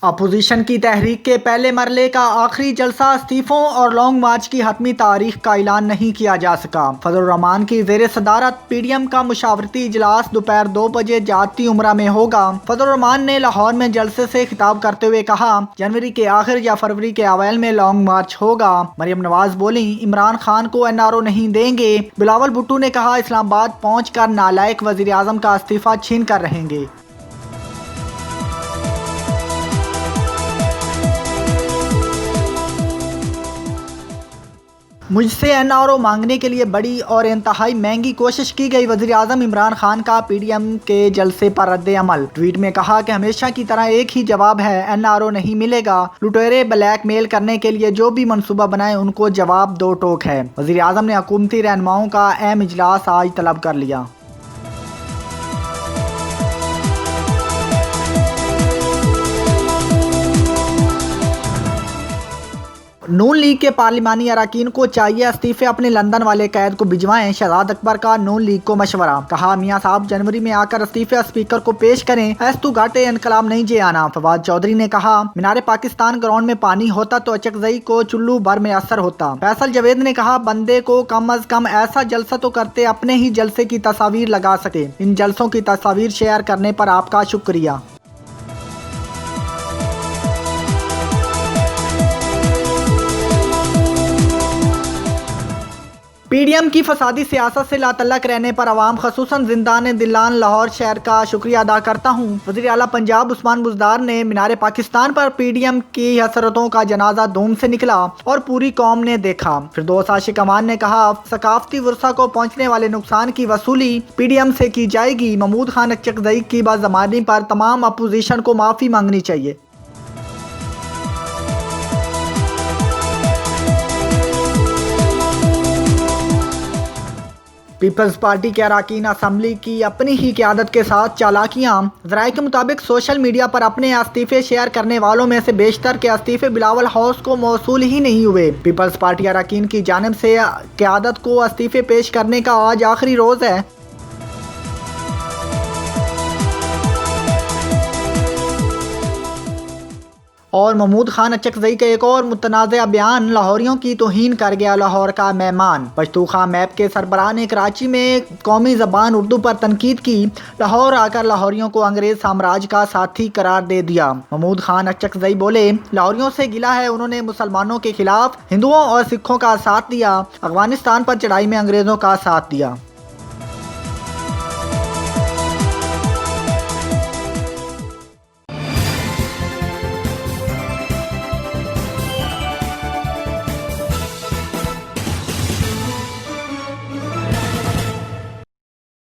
Opposition की तहरीक के पहले मरले का आखिरी जलसा इस्तीफों और लॉन्ग मार्च की हतमी तारीख का ऐलान नहीं किया जा सका। फजल रहमान की जेर सदारत पीडीएम का मुशावरती इजलास दोपहर 2 बजे जाती उम्रा में होगा। फजल रहमान ने लाहौर में जलसे से खिताब करते हुए कहा, जनवरी के आखिर या फरवरी के अवैल में लॉन्ग मार्च होगा। मरियम नवाज बोली, इमरान खान को एनआरओ नहीं देंगे। बिलावल भुट्टो ने कहा, इस्लामाबाद पहुँच कर नालायक वजीर आजम का इस्तीफा छीन कर रहेंगे। मुझसे एनआरओ मांगने के लिए बड़ी और इंतहाई महंगी कोशिश की गई। वज़ीर आज़म इमरान खान का पीडीएम के जलसे पर रद्द अमल। ट्वीट में कहा कि हमेशा की तरह एक ही जवाब है, एनआरओ नहीं मिलेगा। लुटेरे ब्लैकमेल करने के लिए जो भी मंसूबा बनाए उनको जवाब दो टोक है। वज़ीर आज़म ने हुकूमती रहनुमाओं का अहम इजलास आज तलब कर लिया। नून लीग के पार्लिमानी अरकान को चाहिए इस्तीफे अपने लंदन वाले कैद को भिजवाएं। शहजाद अकबर का नून लीग को मशवरा। कहा, मियां साहब जनवरी में आकर इस्तीफे स्पीकर को पेश करें। ऐस्तु घाटे इनकलाब नहीं जे आना। फवाद चौधरी ने कहा, मीनारे पाकिस्तान ग्राउंड में पानी होता तो अचकजई को चुल्लू भर में असर होता। फैसल जवेद ने कहा, बंदे को कम अज कम ऐसा जलसा तो करते अपने ही जलसे की तस्वीर लगा सके। इन जलसों की तस्वीर शेयर करने पर आपका शुक्रिया। पीडीएम की फसादी सियासत से लातल्लक रहने पर अवाम खसूसन जिंदान दिलान लाहौर शहर का शुक्रिया अदा करता हूँ। वज़ीर आला पंजाब उस्मान बुज़दार ने मीनारे पाकिस्तान पर पीडीएम की हसरतों का जनाजा धूम से निकला और पूरी कौम ने देखा। फिरदौस आशिक अमान ने कहा, सकाफती वर्सा को पहुँचने वाले नुकसान की वसूली पीडीएम से की जाएगी। महमूद खान अचकजई की बाज़मानी पर तमाम अपोजिशन को माफ़ी मांगनी चाहिए। पीपल्स पार्टी के अरकान असम्बली की अपनी ही क़यादत के साथ चालाकियाँ। ज़राए के मुताबिक सोशल मीडिया पर अपने इस्तीफे शेयर करने वालों में से बेशतर के इस्तीफे बिलावल हाउस को मौसूल ही नहीं हुए। पीपल्स पार्टी अरकान की जानिब से क़यादत को इस्तीफे पेश करने का आज आखिरी रोज़ है। और महमूद खान अचकजई का एक और मुतनाज़ा बयान लाहौरियों की तौहीन कर गया। लाहौर का मेहमान। पश्तूखा मैप के सरबराह ने कराची में कौमी ज़बान उर्दू पर तनकीद की। लाहौर आकर लाहौरियों को अंग्रेज़ साम्राज्य का साथी करार दे दिया। महमूद खान अचकजई बोले, लाहौरियों से गिला है, उन्होंने मुसलमानों के खिलाफ हिंदुओं और सिखों का साथ दिया। अफगानिस्तान पर चढ़ाई में अंग्रेज़ों का साथ दिया।